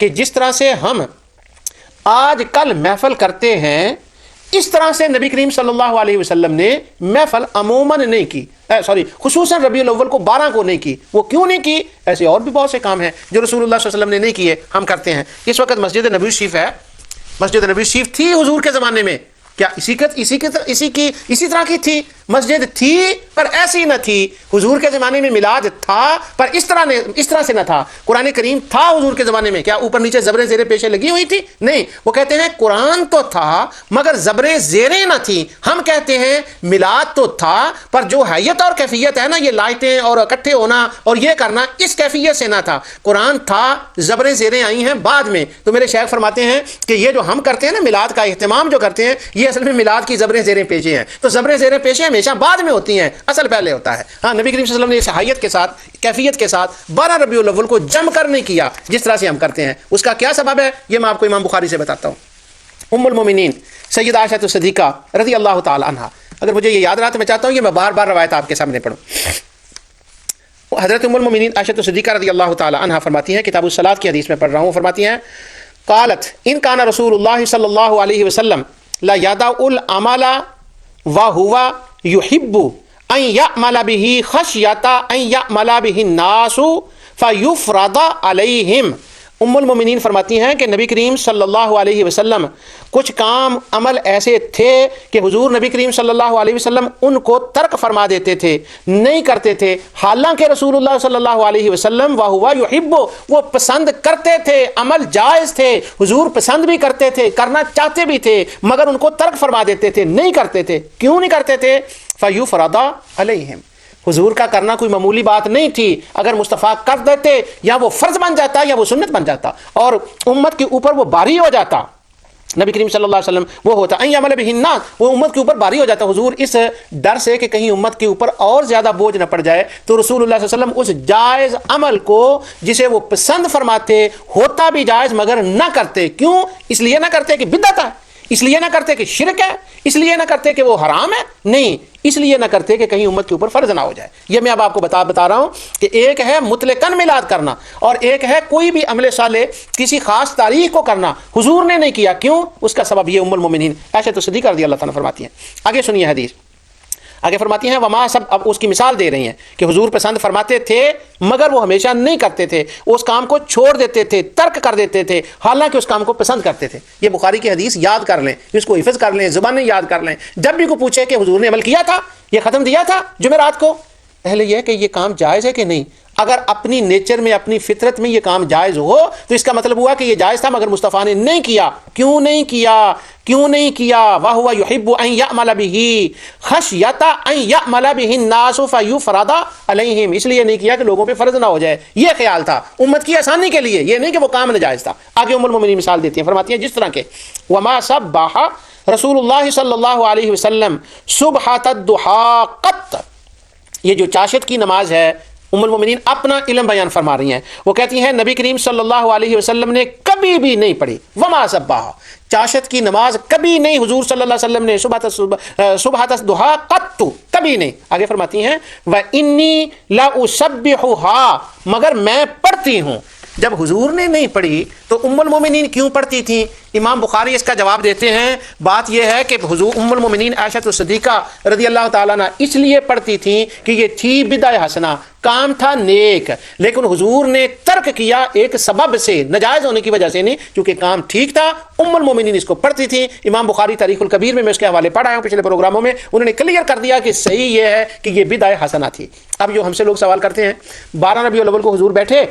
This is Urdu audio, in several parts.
کہ جس طرح سے ہم آج کل محفل کرتے ہیں اس طرح سے نبی کریم صلی اللہ علیہ وسلم نے محفل عموماً نہیں کی، خصوصاً ربیع الاول کو 12 کو نہیں کی۔ وہ کیوں نہیں کی؟ ایسے اور بھی بہت سے کام ہیں جو رسول اللہ صلی اللہ علیہ وسلم نے نہیں کیے، ہم کرتے ہیں۔ اس وقت مسجد نبوی شریف ہے، مسجد نبوی شریف تھی حضور کے زمانے میں، کیا اسی طرح کی تھی؟ مسجد تھی پر ایسی نہ تھی۔ حضور کے زمانے میں میلاد تھا پر اس طرح سے نہ تھا۔ قرآن کریم تھا حضور کے زمانے میں، کیا اوپر نیچے زبریں زیریں پیشیں لگی ہوئی تھی؟ نہیں، وہ کہتے ہیں قرآن تو تھا مگر زبریں زیریں نہ تھی۔ ہم کہتے ہیں میلاد تو تھا پر جو حیت اور کیفیت ہے نا، یہ لائٹیں اور اکٹھے ہونا اور یہ کرنا، اس کیفیت سے نہ تھا۔ قرآن تھا، زبریں زیریں آئی ہیں بعد میں۔ تو میرے شیخ فرماتے ہیں کہ یہ جو ہم کرتے ہیں نا میلاد کا اہتمام جو کرتے ہیں، یہ اصل میں میلاد کی زبریں زیریں پیشیں ہیں۔ تو زبریں زیریں پیشیں ہمیشہ بعد میں ہوتی ہیں، اصل پہلے ہوتا ہے۔ ہاں، نبی کریم صلی اللہ علیہ وسلم نے اس حیت کے ساتھ، کیفیت کے ساتھ 12 ربیع الاول کو جم کر نہیں کیا جس طرح سے ہم کرتے ہیں۔ اس کا کیا سبب ہے یہ میں آپ کو امام بخاری سے بتاتا ہوں۔ ام المومنین سیدہ عائشہ صدیقہ رضی اللہ تعالی عنہا، اگر مجھے یہ یاد رہا تو میں چاہتا ہوں کہ میں بار بار روایت آپ کے سامنے پڑھوں۔ حضرت ام المومنین عائشہ صدیقہ رضی اللہ تعالی عنہا فرماتی ہیں، کتاب الصلاۃ کی حدیث میں پڑھ رہا ہوں، فرماتی ہیں قالت ان کان رسول اللہ صلی اللہ علیہ وسلم لا یدع العمل وهو يحب ان يعمل به خشیۃ ان يعمل به الناس فیفرض علیہم۔ ام المومنین فرماتی ہیں کہ نبی کریم صلی اللہ علیہ وسلم کچھ کام عمل ایسے تھے کہ حضور نبی کریم صلی اللہ علیہ وسلم ان کو ترک فرما دیتے تھے، نہیں کرتے تھے، حالانکہ رسول اللہ صلی اللہ علیہ وسلم وہو یحب، وہ پسند کرتے تھے، عمل جائز تھے، حضور پسند بھی کرتے تھے، کرنا چاہتے بھی تھے، مگر ان کو ترک فرما دیتے تھے، نہیں کرتے تھے۔ کیوں نہیں کرتے تھے؟ فیفرض علیہم، حضور کا کرنا کوئی معمولی بات نہیں تھی، اگر مصطفیٰ کر دیتے یا وہ فرض بن جاتا یا وہ سنت بن جاتا اور امت کے اوپر وہ باری ہو جاتا۔ نبی کریم صلی اللہ علیہ وسلم وہ ہوتا ان یعمل بہ الناس، وہ امت کے اوپر باری ہو جاتا۔ حضور اس ڈر سے کہ کہیں امت کے اوپر اور زیادہ بوجھ نہ پڑ جائے تو رسول اللہ صلی اللہ علیہ وسلم اس جائز عمل کو جسے وہ پسند فرماتے، ہوتا بھی جائز مگر نہ کرتے۔ کیوں؟ اس لیے نہ کرتے کہ بدعت ہے، اس لیے نہ کرتے کہ شرک ہے، اس لیے نہ کرتے کہ وہ حرام ہے، نہیں، اس لیے نہ کرتے کہ کہیں امت کے اوپر فرض نہ ہو جائے۔ یہ میں اب آپ کو بتا رہا ہوں کہ ایک ہے مطلقاً میلاد کرنا اور ایک ہے کوئی بھی عمل صالح کسی خاص تاریخ کو کرنا۔ حضور نے نہیں کیا، کیوں؟ اس کا سبب یہ ام المومنین عائشہ صدیقہ رضی اللہ تعالیٰ فرماتی ہیں۔ آگے سنیے حدیث، آگے فرماتی ہیں وما سب، اب اس کی مثال دے رہی ہیں کہ حضور پسند فرماتے تھے مگر وہ ہمیشہ نہیں کرتے تھے، اس کام کو چھوڑ دیتے تھے، ترک کر دیتے تھے، حالانکہ اس کام کو پسند کرتے تھے۔ یہ بخاری کی حدیث یاد کر لیں، اس کو حفظ کر لیں، زبانیں یاد کر لیں۔ جب بھی کوئی پوچھے کہ حضور نے عمل کیا تھا، یہ ختم دیا تھا جمعرات کو، پہلے یہ کہ یہ کام جائز ہے کہ نہیں۔ اگر اپنی نیچر میں، اپنی فطرت میں یہ کام جائز ہو تو اس کا مطلب ہوا کہ یہ جائز تھا مگر مصطفیٰ نے نہیں کیا۔ کیوں نہیں کیا؟ کیوں نہیں کیا؟ وَهُوَ يُحِبُّ أَن يَعْمَلَ بِهِ خَشْيَةَ أَن يَعْمَلَ بِهِ النَّاسُ فَيُفْرَضَ عَلَيْهِمْ، اس لیے نہیں کیا کہ لوگوں پہ فرض نہ ہو جائے۔ یہ خیال تھا امت کی آسانی کے لیے، یہ نہیں کہ وہ کام ناجائز تھا۔ آگے ام المومنین مثال دیتی ہیں، فرماتی ہیں جس طرح کے وَمَا سَبَّحَ رسول اللہ صلی اللہ علیہ وسلم صبحۃ الضحیٰ قط، یہ جو چاشت کی نماز ہے، ام المومنین اپنا علم بیان فرما رہی ہیں۔ وہ کہتی ہیں نبی کریم صلی اللہ علیہ وسلم نے کبھی بھی نہیں پڑھی وما صبح، چاشت کی نماز کبھی نہیں حضور صلی اللہ علیہ وسلم نے صبح الضحیٰ قط، کبھی نہیں۔ آگے فرماتی ہیں وَإِنِّي لَأُسَبِّحُهَا، مگر میں پڑھتی ہوں۔ جب حضور نے نہیں پڑھی تو ام المومنین کیوں پڑھتی تھیں؟ امام بخاری اس کا جواب دیتے ہیں، بات یہ ہے کہ حضور ام المومنین عائشہ صدیقہ رضی اللہ تعالیٰ عنہ اس لیے پڑھتی تھیں کہ یہ تھی بدعہ حسنہ، کام تھا نیک، لیکن حضور نے ترک کیا ایک سبب سے، ناجائز ہونے کی وجہ سے نہیں، کیونکہ کام ٹھیک تھا۔ ام المومنین اس کو پڑھتی تھیں۔ امام بخاری تاریخ الکبیر میں اس کے حوالے پڑھا ہوں پچھلے پروگراموں میں، انہوں نے کلیئر کر دیا کہ صحیح یہ ہے کہ یہ بدعہ حسنہ تھی۔ اب جو ہم سے لوگ سوال کرتے ہیں، 12 ربیع الاول کو حضور بیٹھے،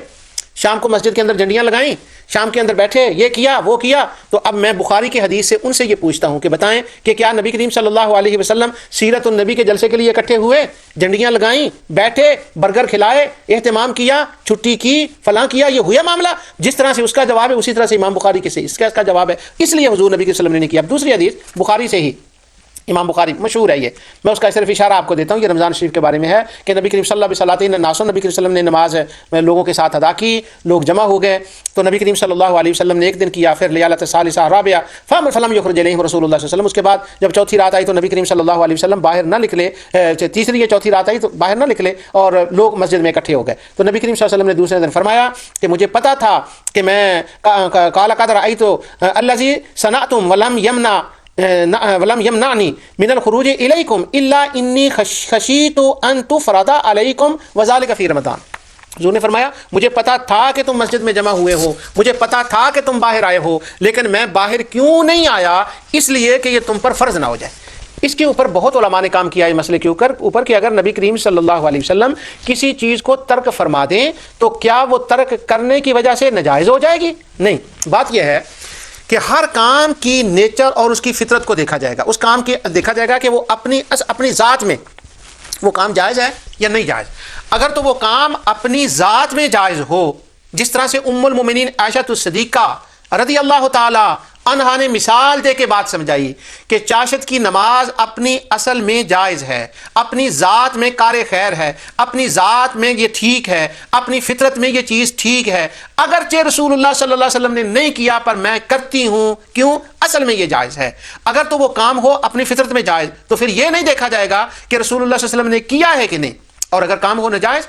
شام کو مسجد کے اندر جھنڈیاں لگائیں، شام کے اندر بیٹھے، یہ کیا وہ کیا، تو اب میں بخاری کی حدیث سے ان سے یہ پوچھتا ہوں کہ بتائیں کہ کیا نبی کریم صلی اللہ علیہ وسلم سیرت النبی کے جلسے کے لیے اکٹھے ہوئے، جھنڈیاں لگائیں، بیٹھے، برگر کھلائے، اہتمام کیا، چھٹی کی، فلاں کیا، یہ ہوا معاملہ؟ جس طرح سے اس کا جواب ہے اسی طرح سے امام بخاری کے سے اس کا جواب ہے، اس لیے حضور نبی صلی اللہ علیہ وسلم نے نہیں کیا۔ اب دوسری حدیث بخاری سے ہی امام بخاری مشہور ہے یہ، میں اس کا صرف اشارہ آپ کو دیتا ہوں، یہ رمضان شریف کے بارے میں ہے کہ نبی کریم صلی اللہ علیہ وسلم ناس، نبی کریم صلی اللہ علیہ وسلم نے نماز لوگوں کے ساتھ ادا کی، لوگ جمع ہو گئے، تو نبی کریم صلی اللہ علیہ وسلم نے ایک دن کیا، پھر لیالۃ الثالثہ رابعہ فلم یخرج الیہم رسول اللہ صلی اللہ علیہ وسلم، اس کے بعد جب چوتھی رات آئی تو نبی کریم صلی اللہ علیہ وسلم باہر نہ نکلے، تیسری یا چوتھی رات آئی تو باہر نہ نکلے اور لوگ مسجد میں اکٹھے ہو گئے، تو نبی کریم صلی اللہ علیہ وسلم نے دوسرے دن فرمایا کہ مجھے پتا تھا کہ میں قال قد رأیت الذی صنعتم ولم یمنعنی من الخروج الیکم الا انی خشیت ان تفرض علیکم وذلک فی رمضان. حضور نے فرمایا مجھے پتا تھا کہ تم مسجد میں جمع ہوئے ہو، مجھے پتا تھا کہ تم باہر آئے ہو، لیکن میں باہر کیوں نہیں آیا؟ اس لیے کہ یہ تم پر فرض نہ ہو جائے. اس کے اوپر بہت علماء نے کام کیا ہے مسئلے کے اوپر کہ اگر نبی کریم صلی اللہ علیہ وسلم کسی چیز کو ترک فرما دیں تو کیا وہ ترک کرنے کی وجہ سے ناجائز ہو جائے گی؟ نہیں. بات یہ ہے کہ ہر کام کی نیچر اور اس کی فطرت کو دیکھا جائے گا، اس کام کی دیکھا جائے گا کہ وہ اپنی ذات میں وہ کام جائز ہے یا نہیں جائز. اگر تو وہ کام اپنی ذات میں جائز ہو، جس طرح سے ام المومنین عائشہ الصدیقہ رضی اللہ تعالی عنہا نے مثال دے کے بات سمجھائی کہ چاشت کی نماز اپنی اصل میں جائز ہے، اپنی ذات میں کار خیر ہے، اپنی ذات میں یہ ٹھیک ہے، اپنی فطرت میں یہ چیز ٹھیک ہے، اگرچہ رسول اللہ صلی اللہ علیہ وسلم نے نہیں کیا پر میں کرتی ہوں، کیوں؟ اصل میں یہ جائز ہے. اگر تو وہ کام ہو اپنی فطرت میں جائز تو پھر یہ نہیں دیکھا جائے گا کہ رسول اللہ صلی اللہ علیہ وسلم نے کیا ہے کہ نہیں، اور اگر کام ہو ناجائز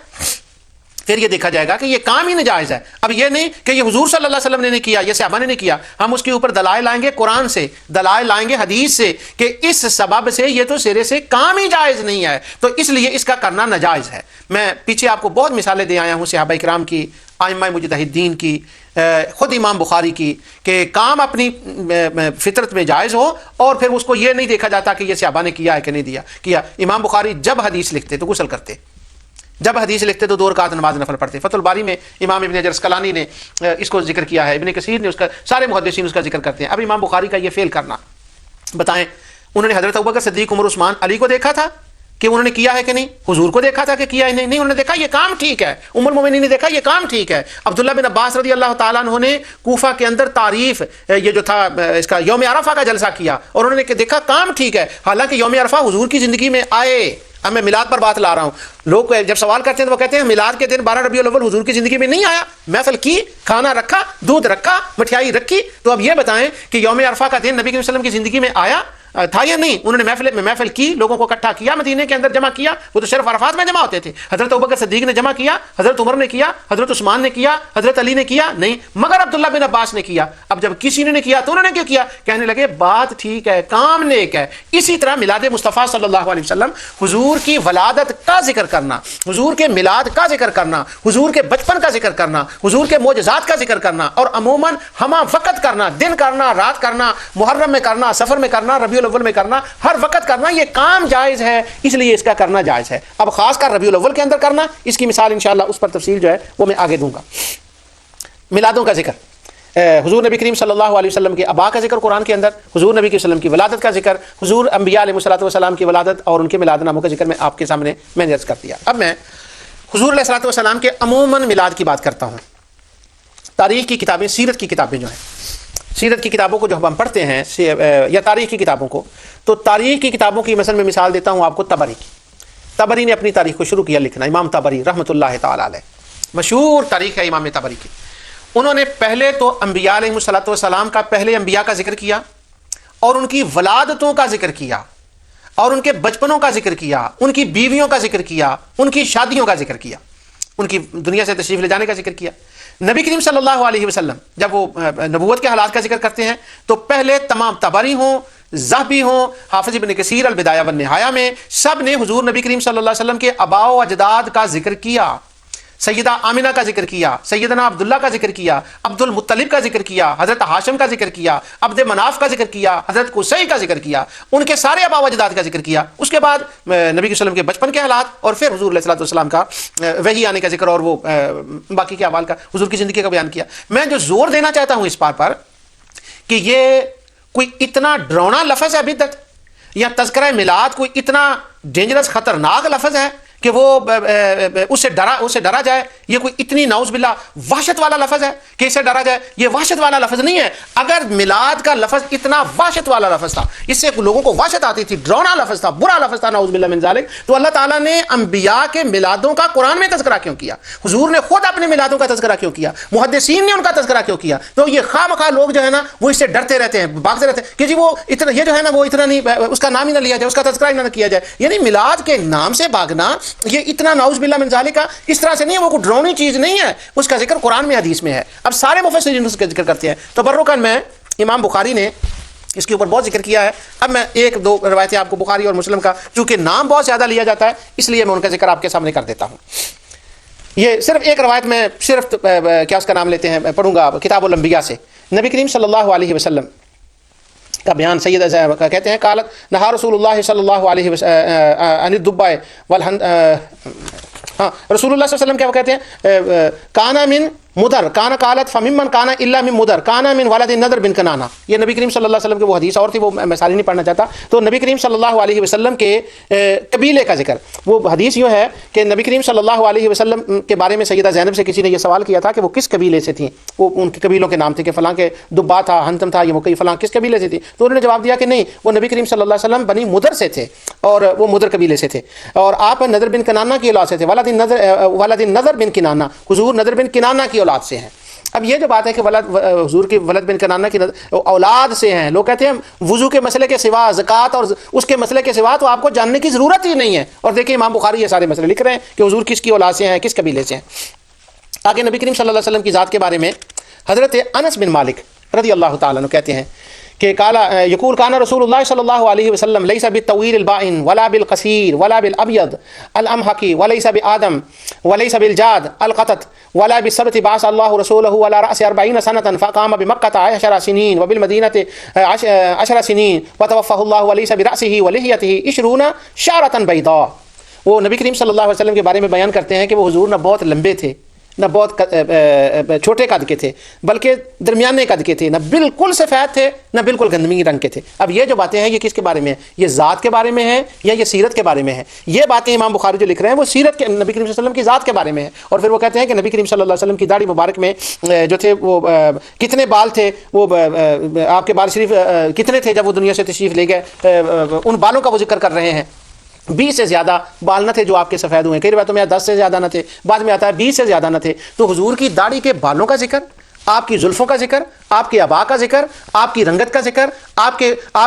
پھر یہ دیکھا جائے گا کہ یہ کام ہی ناجائز ہے. اب یہ نہیں کہ یہ حضور صلی اللہ علیہ وسلم نے نہیں کیا، یہ صحابہ نے نہیں کیا، ہم اس کے اوپر دلائل لائیں گے قرآن سے، دلائل لائیں گے حدیث سے کہ اس سبب سے یہ تو سرے سے کام ہی جائز نہیں ہے، تو اس لیے اس کا کرنا ناجائز ہے. میں پیچھے آپ کو بہت مثالیں دے آیا ہوں صحابہ کرام کی، ائمہ مجتہدین کی، خود امام بخاری کی، کہ کام اپنی فطرت میں جائز ہو اور پھر اس کو یہ نہیں دیکھا جاتا کہ یہ صحابہ نے کیا ہے کہ نہیں کیا. امام بخاری جب حدیث لکھتے تو غسل کرتے، جب حدیث لکھتے تو 2 رکعت نماز نفل پڑھتے. فتح الباری میں امام ابن حجر اسقلانی نے اس کو ذکر کیا ہے، ابن کثیر نے اس کا، سارے محدثین اس کا ذکر کرتے ہیں. اب امام بخاری کا یہ فعل کرنا، بتائیں انہوں نے حضرت ابوبکر صدیق، عمر، عثمان، علی کو دیکھا تھا کہ انہوں نے کیا ہے کہ نہیں؟ حضور کو دیکھا تھا کہ کیا ہے؟ نہیں انہوں نے دیکھا یہ کام ٹھیک ہے. ام المومنین نے دیکھا یہ کام ٹھیک ہے. عبداللہ بن عباس رضی اللہ تعالیٰ عنہ نے کوفہ کے اندر تعریف یہ جو تھا اس کا یوم عرفہ کا جلسہ کیا اور انہوں نے دیکھا کام ٹھیک ہے، حالانکہ یوم عرفہ حضور کی زندگی میں آئے. اب میں میلاد پر بات لا رہا ہوں، لوگ جب سوال کرتے ہیں تو وہ کہتے ہیں میلاد کے دن 12 ربیع الاول حضور کی زندگی میں نہیں آیا، محفل کی، کھانا رکھا، دودھ رکھا، مٹھائی رکھی. تو اب یہ بتائیں کہ یوم عرفہ کا دن نبی کریم صلی اللہ علیہ وسلم کی زندگی میں آیا تھا یا نہیں؟ انہوں نے محفل کی، لوگوں کو اکٹھا کیا، مدینے کے اندر جمع کیا. وہ تو صرف عرفات میں جمع ہوتے تھے. حضرت ابوبکر صدیق نے جمع کیا، حضرت عمر نے کیا، حضرت عثمان نے کیا، حضرت علی نے کیا؟ نہیں، مگر عبداللہ بن عباس نے کیا. اب جب کسی نے کیا تو انہوں نے کیوں کیا؟ کہنے لگے بات ٹھیک ہے، کام نیک ہے. اسی طرح میلاد مصطفیٰ صلی اللہ علیہ وسلم، حضور کی ولادت کا ذکر کرنا، حضور کے میلاد کا ذکر کرنا، حضور کے بچپن کا ذکر کرنا، حضور کے معجزات کا ذکر کرنا، اور عموماً ہمہ وقت کرنا، دن کرنا، رات کرنا، محرم میں کرنا، سفر میں کرنا، ربیع الاول میں کرنا، ہر وقت کرنا، یہ کام جائز ہے، اس لیے اس کا کرنا جائز ہے. اب خاص کر ربیع الاول کے اندر کرنا، اس کی مثال انشاءاللہ اس پر تفصیل جو ہے وہ میں آگے دوں گا. میلادوں کا ذکر، حضور نبی کریم صلی اللہ علیہ وسلم کے ابا کا ذکر قرآن کے اندر، حضور نبی کریم وسلم کی ولادت کا ذکر، حضور انبیاء علیہ الصلوۃ والسلام کی ولادت اور ان کے میلاد ناموں کا ذکر میں آپ کے سامنے میں نے عرض کر دیا. اب میں حضور علیہ الصلوۃ والسلام کے عموماً میلاد کی بات کرتا ہوں. تاریخ کی کتابیں، سیرت کی کتابیں جو ہیں، سیرت کی کتابوں کو جو ہم پڑھتے ہیں یا تاریخ کی کتابوں کو، تو تاریخ کی کتابوں کی مثلا میں مثال دیتا ہوں آپ کو طبری کی. طبری نے اپنی تاریخ کو شروع کیا لکھنا، امام طبری رحمۃ اللہ تعالی علیہ، مشہور تاریخ ہے امام طبری کی. انہوں نے پہلے تو انبیاء علیہ الصلوۃ والسلام کا، پہلے انبیاء کا ذکر کیا اور ان کی ولادتوں کا ذکر کیا اور ان کے بچپنوں کا ذکر کیا، ان کی بیویوں کا ذکر کیا، ان کی شادیوں کا ذکر کیا، ان کی دنیا سے تشریف لے جانے کا ذکر کیا. نبی کریم صلی اللہ علیہ وسلم جب وہ نبوت کے حالات کا ذکر کرتے ہیں تو پہلے تمام طبری ہوں، ذہبی ہوں، حافظ ابن کثیر البدایہ والنہایہ میں سب نے حضور نبی کریم صلی اللہ علیہ وسلم کے آباء و اجداد کا ذکر کیا. سیدہ آمنہ کا ذکر کیا، سیدنا عبداللہ کا ذکر کیا، عبد المطلب کا ذکر کیا، حضرت ہاشم کا ذکر کیا، عبد مناف کا ذکر کیا، حضرت قصی کا ذکر کیا، ان کے سارے آباء و اجداد کا ذکر کیا. اس کے بعد نبی صلی اللہ علیہ وسلم کے بچپن کے حالات اور پھر حضور علیہ السلام کا وحی آنے کا ذکر اور وہ باقی کے احوال کا، حضور کی زندگی کا بیان کیا. میں جو زور دینا چاہتا ہوں اس بات پر کہ یہ کوئی اتنا ڈراؤنا لفظ ہے بدعت، یا تذکرہ میلاد کوئی اتنا ڈینجرس خطرناک لفظ ہے کہ وہ اس سے ڈرا جائے، یہ کوئی اتنی نعوذ باللہ وحشت والا لفظ ہے کہ اس سے ڈرا جائے؟ یہ وحشت والا لفظ نہیں ہے۔ اگر میلاد کا لفظ اتنا وحشت والا لفظ تھا، اس سے لوگوں کو وحشت آتی تھی، ڈراؤنا لفظ تھا، برا لفظ تھا نعوذ باللہ من ذالک، تو اللہ تعالیٰ نے انبیاء کے میلادوں کا قرآن میں تذکرہ کیوں کیا؟ حضور نے خود اپنے میلادوں کا تذکرہ کیوں کیا؟ محدثین نے ان کا تذکرہ کیوں کیا؟ تو یہ خواہ مخواہ لوگ جو ہے نا وہ اس سے ڈرتے رہتے ہیں، بھاگتے رہتے ہیں کہ جی وہ اتنا، یہ جو ہے نا وہ اتنا نہیں، اس کا نام ہی نہ لیا جائے، اس کا تذکرہ ہی نہ کیا جائے۔ یعنی میلاد کے نام سے بھاگنا یہ اتنا نعوذ باللہ من ذالک کا اس طرح سے نہیں ہے، وہ کوئی ڈراؤنی چیز نہیں ہے، اس کا ذکر قرآن میں حدیث میں ہے۔ اب سارے مفسرین اس کا ذکر کرتے ہیں۔ تبرکاً میں امام بخاری نے اس کے اوپر بہت ذکر کیا ہے۔ اب میں ایک دو روایتیں آپ کو بخاری اور مسلم کا، چونکہ نام بہت زیادہ لیا جاتا ہے اس لیے میں ان کا ذکر آپ کے سامنے کر دیتا ہوں۔ یہ صرف ایک روایت میں صرف کیا اس کا نام لیتے ہیں، پڑھوں گا کتاب الانبیاء سے۔ نبی کریم صلی اللہ علیہ وسلم کا بیان، سید کہتے ہیں قالت نہا رسول اللہ صلی اللہ علیہ وسلم عن الدباء والحند، رسول اللہ صلی اللہ علیہ وسلم کیا وہ کہتے ہیں کانا من مدر کانا قالت فممن کانا الا من مدر کانا من ولد النضر بن کنانہ۔ یہ نبی کریم صلی اللہ علیہ وسلم کی وہ حدیث اور تھی، وہ میں ساری نہیں پڑھنا چاہتا۔ تو نبی کریم صلی اللہ علیہ وسلم کے قبیلے کا ذکر، وہ حدیث یوں ہے کہ نبی کریم صلی اللہ علیہ وسلم کے بارے میں سیدہ زینب سے کسی نے یہ سوال کیا تھا کہ وہ کس قبیلے سے تھیں، وہ ان کے قبیلوں کے نام تھے کہ فلاں کے دبا تھا، ہنتم تھا، یہ مکئی فلاں کس قبیلے سے تھی؟ تو انہوں نے جواب دیا کہ نہیں، وہ نبی کریم صلی اللہ علیہ وسلم بنی مدر سے تھے اور وہ مدر قبیلے سے تھے، اور آپ نضر بن کنانہ کی اولاد سے تھے، ولد النضر بن کنانہ، حضور نضر بن کنانہ کی اولاد سے ہیں۔ اب یہ جو بات ہے کہ حضور کی ولد بن کنانہ کی اولاد سے ہیں، لوگ کہتے ہیں وضو کے مسئلے کے سوا، زکوٰۃ اور اس کے مسئلے کے سوا تو آپ کو جاننے کی ضرورت ہی نہیں ہے۔ اور دیکھیں امام بخاری یہ سارے مسئلے لکھ رہے ہیں کہ حضور کس کی اولاد سے ہیں، کس قبیلے سے ہیں۔ آگے نبی کریم صلی اللہ علیہ وسلم کی ذات کے بارے میں حضرت انس بن مالک رضی اللہ تعالیٰ عنہ کہتے ہیں کہ یقول کانا رسول اللہ صلی اللہ علیہ وسلم لیس بالطویل البائن ولا بالقصیر ولا بالابیض الامحقی ولیس بآدم ولیس بالجاد القطط ولا بالسبت بعث اللہ رسولہ ولا رأس 40 سنة فقام بمکۃ 10 سنین وبالمدینة 10 سنین وتوفہ اللہ ولیس برأسہ ولحیتہ 20 شعرة بیضاء۔ وہ نبی کریم صلی اللہ علیہ وسلم کے بارے میں بیان کرتے ہیں کہ وہ حضور نہ بہت لمبے تھے، نہ بہت چھوٹے قد کے تھے، بلکہ درمیانے قد کے تھے، نہ بالکل سفید تھے نہ بالکل گندمی رنگ کے تھے۔ اب یہ جو باتیں ہیں یہ کس کے بارے میں ہیں؟ یہ ذات کے بارے میں ہیں یا یہ سیرت کے بارے میں ہیں؟ یہ باتیں امام بخاری جو لکھ رہے ہیں وہ سیرت کے، نبی کریم صلی اللہ علیہ وسلم کی ذات کے بارے میں ہے۔ اور پھر وہ کہتے ہیں کہ نبی کریم صلی اللہ علیہ وسلم کی داڑھی مبارک میں جو تھے وہ کتنے بال تھے، وہ آپ کے بال شریف کتنے تھے جب وہ دنیا سے تشریف لے گئے، ان بالوں کا وہ ذکر کر رہے ہیں۔ 20 سے زیادہ بال نہ تھے جو آپ کے سفید ہوئے، کئی روایتوں میں 10 سے زیادہ نہ تھے، بعد میں آتا ہے 20 سے زیادہ نہ تھے۔ تو حضور کی داڑھی کے بالوں کا ذکر، آپ کی زلفوں کا ذکر، آپ کے آبا کا ذکر، آپ کی رنگت کا ذکر، آپ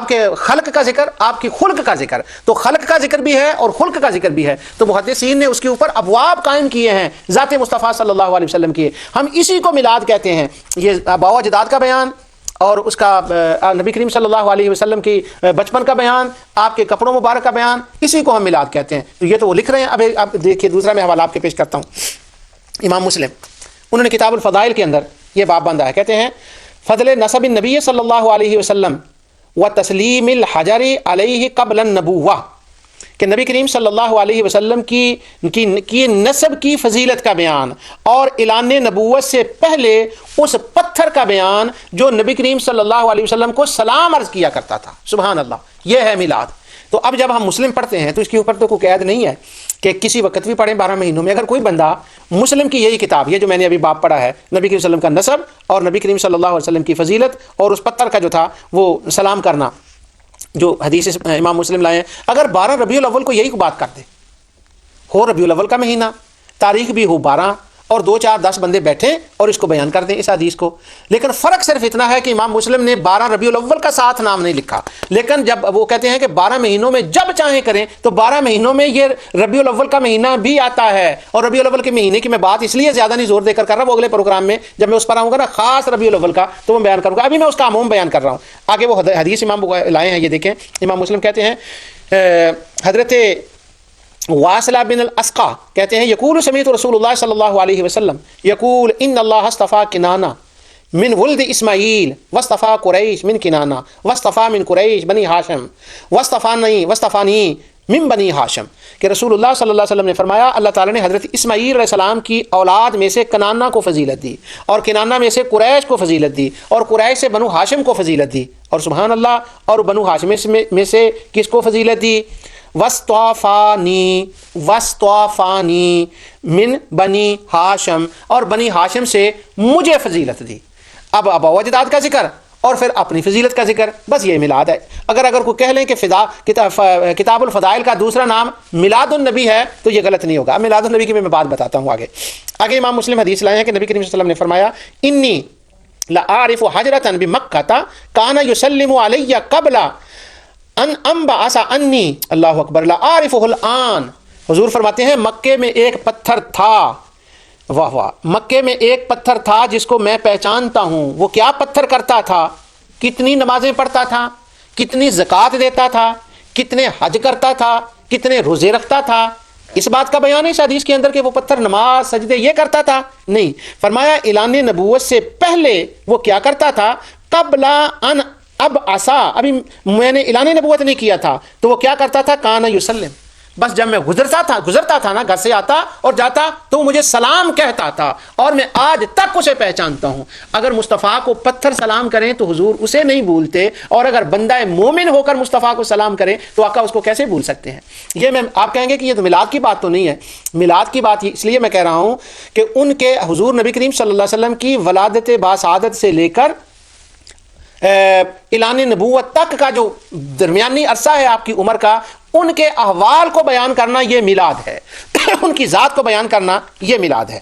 کے خلق کا ذکر، آپ کی خلق کا ذکر، تو خلق کا ذکر بھی ہے اور خلق کا ذکر بھی ہے۔ تو محدثین نے اس کے اوپر ابواب قائم کیے ہیں ذات مصطفیٰ صلی اللہ علیہ وسلم کی۔ ہم اسی کو میلاد کہتے ہیں، یہ آباء و اجداد کا بیان اور اس کا نبی کریم صلی اللہ علیہ وسلم کی بچپن کا بیان، آپ کے کپڑوں مبارک کا بیان، اسی کو ہم میلاد کہتے ہیں۔ تو یہ تو وہ لکھ رہے ہیں۔ اب دیکھیے دوسرا میں حوالہ آپ کے پیش کرتا ہوں۔ امام مسلم انہوں نے کتاب الفضائل کے اندر یہ باب بندہ ہے، کہتے ہیں فضل نسب النبی صلی اللہ علیہ وسلم و تسلیم الحجر علیہ قبل النبوہ، کہ نبی کریم صلی اللہ علیہ وسلم کی نسب کی فضیلت کا بیان اور اعلان نبوت سے پہلے اس پتھر کا بیان جو نبی کریم صلی اللہ علیہ وسلم کو سلام عرض کیا کرتا تھا۔ سبحان اللہ، یہ ہے میلاد۔ تو اب جب ہم مسلم پڑھتے ہیں تو اس کے اوپر تو کوئی قید نہیں ہے کہ کسی وقت بھی پڑھیں 12 مہینوں میں۔ اگر کوئی بندہ مسلم کی یہی کتاب، یہ جو میں نے ابھی باب پڑھا ہے، نبی کریم صلی اللہ علیہ وسلم کا نسب اور نبی کریم صلی اللہ علیہ وسلم کی فضیلت اور اس پتھر کا جو تھا وہ سلام کرنا، جو حدیث امام مسلم لائے ہیں، اگر 12 ربیع الاول کو یہی بات کر دے، ہو ربیع الاول کا مہینہ، تاریخ بھی ہو 12 اور 2 4 10 بندے بیٹھیں اور اس کو بیان کر دیں اس حدیث کو۔ لیکن فرق صرف اتنا ہے کہ امام مسلم نے 12 ربیع الاول کا ساتھ نام نہیں لکھا، لیکن جب وہ کہتے ہیں کہ 12 مہینوں میں جب چاہیں کریں، تو 12 مہینوں میں یہ ربیع الاول کا مہینہ بھی آتا ہے۔ اور ربیع الاول کے مہینے کی میں بات اس لیے زیادہ نہیں زور دے کر رہا، وہ اگلے پروگرام میں جب میں اس پر آؤں گا نا خاص ربیع الاول کا تو میں بیان کروں گا، ابھی میں اس کا عموم بیان کر رہا ہوں۔ آگے وہ حدیث امام لائے ہیں، یہ دیکھیں امام مسلم کہتے ہیں حضرت واصلہ بن الاسقا کہتے ہیں یقول سمیعت رسول اللہ صلی اللہ علیہ وسلم یقول ان اللہ اصطفیٰ کنانہ من ولد اسماعیل واصطفیٰ قریش من کنانہ واصطفیٰ من قریش بنی ہاشم واصطفانی من بنی ہاشم، کہ رسول اللہ صلی اللہ علیہ وسلم نے فرمایا اللہ تعالیٰ نے حضرت اسماعیل علیہ السلام کی اولاد میں سے کنانہ کو فضیلت دی، اور کنانہ میں سے قریش کو فضیلت دی، اور قریش سے بنو ہاشم کو فضیلت دی، اور سبحان اللہ، اور بنو ہاشم میں سے کس کو فضیلت دی؟ وَاسْطَفَانِي وَاسْطَفَانِی من بنی ہاشم، اور بنی ہاشم سے مجھے فضیلت دی۔ اب آباء و اجداد کا ذکر اور پھر اپنی فضیلت کا ذکر، بس یہ میلاد ہے۔ اگر کوئی کہہ لیں کہ کتاب الفضائل کا دوسرا نام میلاد النبی ہے تو یہ غلط نہیں ہوگا۔ میلاد النبی کی میں بات بتاتا ہوں آگے امام مسلم حدیث لائے ہیں کہ نبی کریم صلی اللہ علیہ وسلم نے فرمایا انی لأعرف حجرة بمکہ کان یسلم علی قبل ان انبعث انی، اللہ اکبر، لأعرفہ الآن، حضور فرماتے ہیں مکے میں ایک پتھر تھا، واہ واہ، مکے میں ایک پتھر تھا جس کو میں پہچانتا ہوں۔ وہ کیا پتھر کرتا تھا؟ کتنی نمازیں پڑھتا تھا، کتنی زکوٰۃ دیتا تھا، کتنے حج کرتا تھا، کتنے روزے رکھتا تھا۔ اس بات کا بیان ہے اس حدیث کے اندر کہ وہ پتھر نماز سجدے یہ کرتا تھا؟ نہیں، فرمایا اعلان نبوت سے پہلے وہ کیا کرتا تھا؟ قبل ان اب عصا، ابھی میں نے اعلان نبوت نہیں کیا تھا تو وہ کیا کرتا تھا؟ کانا یسلم، بس جب میں گزرتا تھا نا، گھر سے آتا اور جاتا تو مجھے سلام کہتا تھا، اور میں آج تک اسے پہچانتا ہوں۔ اگر مصطفیٰ کو پتھر سلام کریں تو حضور اسے نہیں بھولتے، اور اگر بندہ مومن ہو کر مصطفیٰ کو سلام کرے تو آقا اس کو کیسے بھول سکتے ہیں؟ یہ میں آپ کہیں گے کہ یہ تو میلاد کی بات تو نہیں ہے۔ میلاد کی بات اس لیے میں کہہ رہا ہوں کہ ان کے حضور نبی کریم صلی اللہ علیہ وسلم کی ولادت باسعادت سے لے کر اعلان نبوت تک کا جو درمیانی عرصہ ہے آپ کی عمر کا، ان کے احوال کو بیان کرنا یہ میلاد ہے، ان کی ذات کو بیان کرنا یہ میلاد ہے۔